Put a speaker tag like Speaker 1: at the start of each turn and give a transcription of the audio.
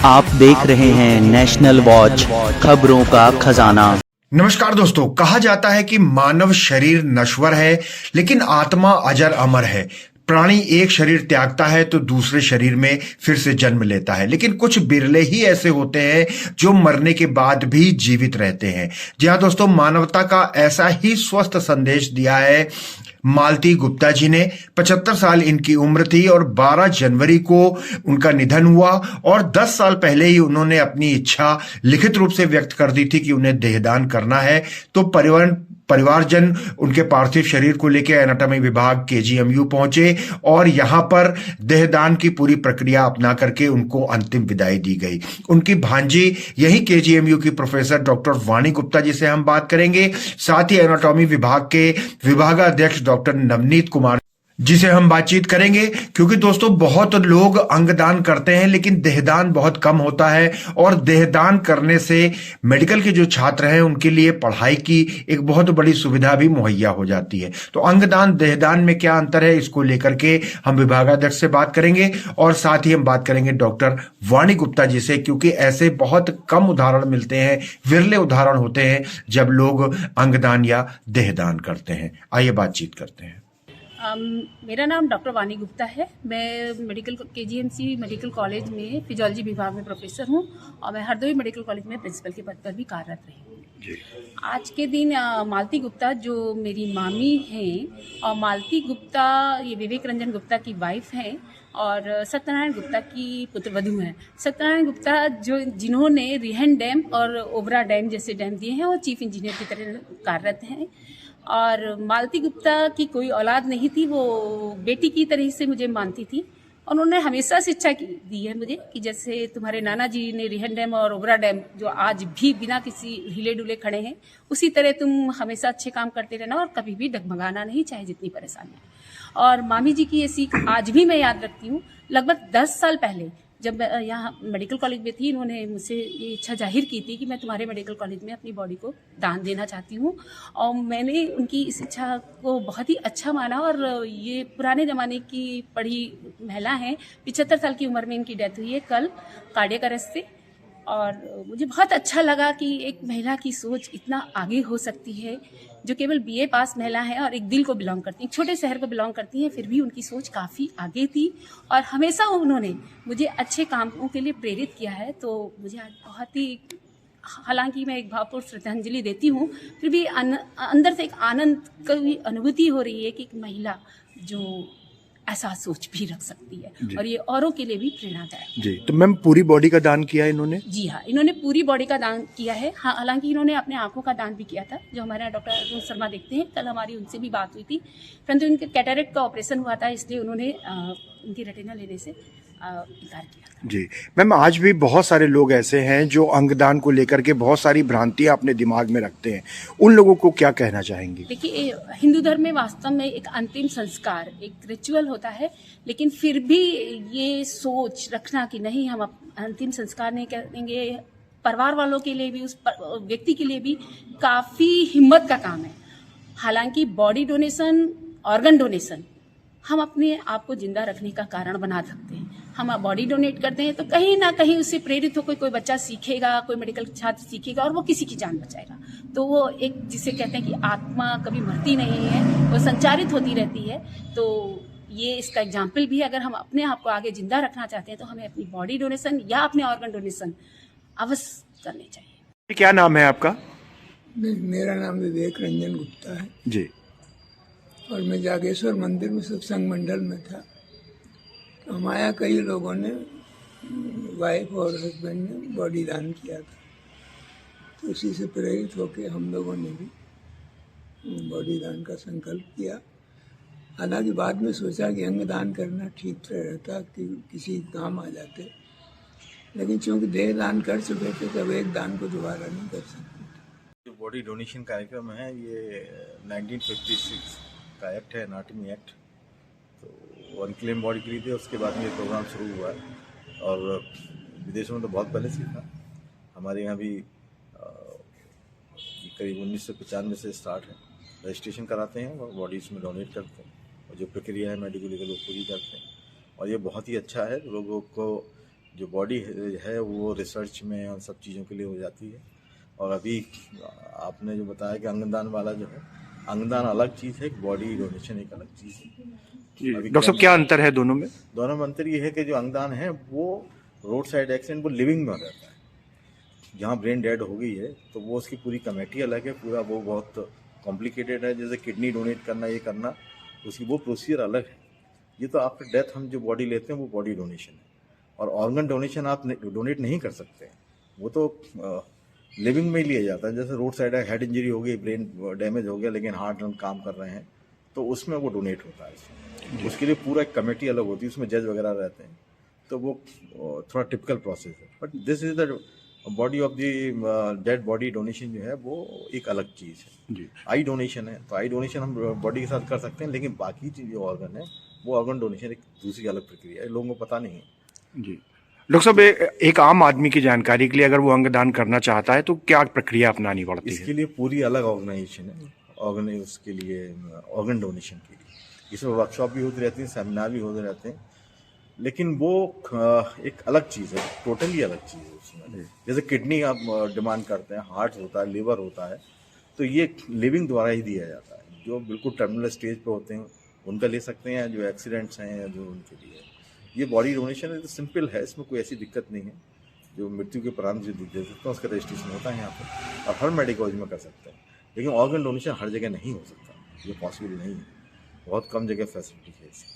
Speaker 1: आप देख रहे हैं नेशनल वॉच, खबरों का खजाना।
Speaker 2: नमस्कार दोस्तों, कहा जाता है कि मानव शरीर नश्वर है लेकिन आत्मा अजर अमर है। प्राणी एक शरीर त्यागता है तो दूसरे शरीर में फिर से जन्म लेता है, लेकिन कुछ बिरले ही ऐसे होते हैं जो मरने के बाद भी जीवित रहते हैं। जी हाँ दोस्तों, मानवता का ऐसा ही स्वस्थ संदेश दिया है मालती गुप्ता जी ने। 75 साल इनकी उम्र थी और 12 जनवरी को उनका निधन हुआ और 10 साल पहले ही उन्होंने अपनी इच्छा लिखित रूप से व्यक्त कर दी थी कि उन्हें देहदान करना है। तो परिवारजन उनके पार्थिव शरीर को लेकर एनाटॉमी विभाग केजीएमयू पहुंचे और यहां पर देहदान की पूरी प्रक्रिया अपना करके उनको अंतिम विदाई दी गई। उनकी भांजी यही केजीएमयू की प्रोफेसर डॉक्टर वाणी गुप्ता जी से हम बात करेंगे, साथ ही एनाटॉमी विभाग के विभागाध्यक्ष डॉक्टर नवनीत कुमार जिसे हम बातचीत करेंगे। क्योंकि दोस्तों, बहुत लोग अंगदान करते हैं लेकिन देहदान बहुत कम होता है और देहदान करने से मेडिकल के जो छात्र हैं उनके लिए पढ़ाई की एक बहुत बड़ी सुविधा भी मुहैया हो जाती है। तो अंगदान देहदान में क्या अंतर है, इसको लेकर के हम विभागाध्यक्ष से बात करेंगे और साथ ही हम बात करेंगे डॉक्टर वाणी गुप्ता जी से, क्योंकि ऐसे बहुत कम उदाहरण मिलते हैं, विरले उदाहरण होते हैं जब लोग अंगदान या देहदान करते हैं। आइए बातचीत करते हैं।
Speaker 3: मेरा नाम डॉक्टर वाणी गुप्ता है। मैं केजीएमसी मेडिकल कॉलेज में फिजियोलॉजी विभाग में प्रोफेसर हूँ और मैं हरदोई मेडिकल कॉलेज में प्रिंसिपल के पद पर भी कार्यरत रही हूँ। आज के दिन मालती गुप्ता जो मेरी मामी हैं और मालती गुप्ता ये विवेक रंजन गुप्ता की वाइफ हैं और सत्यनारायण गुप्ता की पुत्रवधू हैं। सत्यनारायण गुप्ता जिन्होंने रिहन डैम और ओबरा डैम जैसे डैम दिए हैं और चीफ इंजीनियर की तरह कार्यरत हैं। और मालती गुप्ता की कोई औलाद नहीं थी, वो बेटी की तरह से मुझे मानती थी। उन्होंने हमेशा शिक्षा दी है मुझे कि जैसे तुम्हारे नाना जी ने रिहन डैम और ओबरा डैम जो आज भी बिना किसी हिले डुले खड़े हैं, उसी तरह तुम हमेशा अच्छे काम करते रहना और कभी भी डगमगाना नहीं, चाहे जितनी परेशानी। और मामी जी की ये सीख आज भी मैं याद रखती हूँ। लगभग 10 साल पहले जब मैं यहाँ मेडिकल कॉलेज में थी, इन्होंने मुझसे ये इच्छा जाहिर की थी कि मैं तुम्हारे मेडिकल कॉलेज में अपनी बॉडी को दान देना चाहती हूँ। और मैंने उनकी इस इच्छा को बहुत ही अच्छा माना। और ये पुराने ज़माने की पढ़ी महिला हैं, 75 साल की उम्र में इनकी डेथ हुई है कल कार्डियक अरेस्ट से। और मुझे बहुत अच्छा लगा कि एक महिला की सोच इतना आगे हो सकती है, जो केवल बीए पास महिला है और एक दिल को बिलोंग करती हैं, छोटे शहर को बिलोंग करती हैं, फिर भी उनकी सोच काफ़ी आगे थी और हमेशा उन्होंने मुझे अच्छे कामों के लिए प्रेरित किया है। तो मुझे आज बहुत ही, हालांकि मैं एक भावपूर्ण श्रद्धांजलि देती हूँ, फिर भी अंदर से एक आनंद की अनुभूति हो रही है कि एक महिला जो ऐसा सोच भी रख सकती है और ये औरों के लिए भी प्रेरणादायक
Speaker 2: जी। तो मैम, पूरी बॉडी का दान किया इन्होंने? जी
Speaker 3: हाँ, इन्होंने पूरी बॉडी का दान किया है। हाँ, हालांकि इन्होंने अपने आंखों का दान भी किया था, जो हमारे यहाँ डॉक्टर अरुण शर्मा देखते हैं। कल हमारी उनसे भी बात हुई थी, परंतु इनके कैटरेक्ट का ऑपरेशन हुआ था, इसलिए उन्होंने उनकी रेटिना लेने से इनकार किया था।
Speaker 2: जी मैम, आज भी बहुत सारे लोग ऐसे हैं जो अंगदान को लेकर के बहुत सारी भ्रांतियां अपने दिमाग में रखते हैं, उन लोगों को क्या कहना चाहेंगे?
Speaker 3: देखिए, हिंदू धर्म में वास्तव में एक अंतिम संस्कार, एक रिचुअल होता है, लेकिन फिर भी ये सोच रखना कि नहीं, हम अंतिम संस्कार नहीं करेंगे, परिवार वालों के लिए भी, उस व्यक्ति के लिए भी काफ़ी हिम्मत का काम है। हालांकि बॉडी डोनेशन, ऑर्गन डोनेशन हम अपने आप को जिंदा रखने का कारण बना सकते हैं। हम बॉडी डोनेट करते हैं तो कहीं ना कहीं उससे प्रेरित होकर कोई बच्चा सीखेगा, कोई मेडिकल छात्र सीखेगा और वो किसी की जान बचाएगा। तो वो एक, जिसे कहते हैं कि आत्मा कभी मरती नहीं है, वो संचारित होती रहती है। तो ये इसका एग्जाम्पल भी है। अगर हम अपने आप को आगे जिंदा रखना चाहते हैं तो हमें अपनी बॉडी डोनेशन या अपने ऑर्गन डोनेशन अवश्य करने चाहिए।
Speaker 2: क्या नाम है आपका?
Speaker 4: मेरा नाम विवेक रंजन गुप्ता है
Speaker 2: जी।
Speaker 4: और मैं जागेश्वर मंदिर में सत्संग मंडल में था। तो हमारे यहाँ कई लोगों ने, वाइफ और हस्बैंड ने बॉडी दान किया था, तो उसी से प्रेरित होकर हम लोगों ने भी बॉडी दान का संकल्प किया। हालांकि बाद में सोचा कि अंग दान करना ठीक रहता कि किसी काम आ जाते, लेकिन चूँकि देह दान कर चुके थे तब एक दान को दोबारा नहीं कर सकते।
Speaker 5: जो बॉडी डोनेशन कार्यक्रम है, ये 1956 का एक्ट है, एनाटॉमी एक्ट। तो अनक्लेम बॉडी के लिए थे, उसके बाद में ये प्रोग्राम शुरू हुआ है और विदेशों में तो बहुत पहले से था। हमारे यहाँ भी करीब 1995 से स्टार्ट है। रजिस्ट्रेशन कराते हैं और बॉडीज़ में डोनेट करते हैं और जो प्रक्रिया है मेडिकल लीगल वो पूरी करते हैं और ये बहुत ही अच्छा है। लोगों को जो बॉडी है वो रिसर्च में और सब चीज़ों के लिए हो जाती है। और अभी आपने जो बताया कि अंगदान वाला जो है, अंगदान अलग चीज़ है, बॉडी डोनेशन एक अलग चीज़ है।
Speaker 6: डॉक्टर साहब क्या अंतर है दोनों में?
Speaker 5: दोनों में अंतर ये है कि जो अंगदान है वो रोड साइड एक्सीडेंट वो लिविंग में रहता है। जहाँ ब्रेन डेड हो गई है तो वो उसकी पूरी कमेटी अलग है, पूरा वो बहुत कॉम्प्लिकेटेड है। जैसे किडनी डोनेट करना, ये करना, उसकी वो प्रोसीजर अलग है। ये तो आफ्टर डेथ हम जो बॉडी लेते हैं वो बॉडी डोनेशन है। और ऑर्गन डोनेशन आप डोनेट नहीं कर सकते, वो तो लिविंग में ही लिया जाता है। जैसे रोड साइड हेड इंजरी हो गई, ब्रेन डैमेज हो गया, लेकिन हार्ट लंग काम कर रहे हैं, तो उसमें वो डोनेट होता है। उसके लिए पूरा एक कमेटी अलग होती है, उसमें जज वगैरह रहते हैं, तो वो थोड़ा टिपिकल प्रोसेस है। But this is the body of the dead body donation जो है वो एक अलग चीज़ है
Speaker 6: जी।
Speaker 5: आई डोनेशन है, तो आई डोनेशन हम बॉडी के साथ कर सकते हैं, लेकिन बाकी जो ऑर्गन है वो ऑर्गन डोनेशन एक दूसरी अलग प्रक्रिया है, लोगों को पता नहीं है।
Speaker 6: जी डॉक्टर साहब, एक आम आदमी की जानकारी के लिए अगर वो अंगदान करना चाहता है तो क्या प्रक्रिया अपनानी पड़ती है?
Speaker 5: इसके लिए पूरी अलग ऑर्गेनाइजेशन है, उसके लिए ऑर्गन डोनेशन के लिए इसमें वर्कशॉप भी होती रहती है, सेमिनार भी होते रहते हैं, लेकिन वो एक अलग चीज़ है, टोटली अलग चीज़ है उसमें। जैसे किडनी आप डिमांड करते हैं, हार्ट होता है, लिवर होता है, तो ये लिविंग द्वारा ही दिया जाता है। जो बिल्कुल टर्मिनल स्टेज पे होते हैं उनका ले सकते हैं, जो एक्सीडेंट्स हैं या जो उनके लिए ये बॉडी डोनेशन है, तो सिंपल है, इसमें कोई ऐसी दिक्कत नहीं है। जो मृत्यु के उपरांत जो दे सकते हैं उसका रजिस्ट्रेशन होता है यहाँ पर, और हर मेडिकल कॉलेज में कर सकते हैं। लेकिन ऑर्गन डोनेशन हर जगह नहीं हो सकता, ये पॉसिबल नहीं है, बहुत कम जगह फैसिलिटी है इसकी।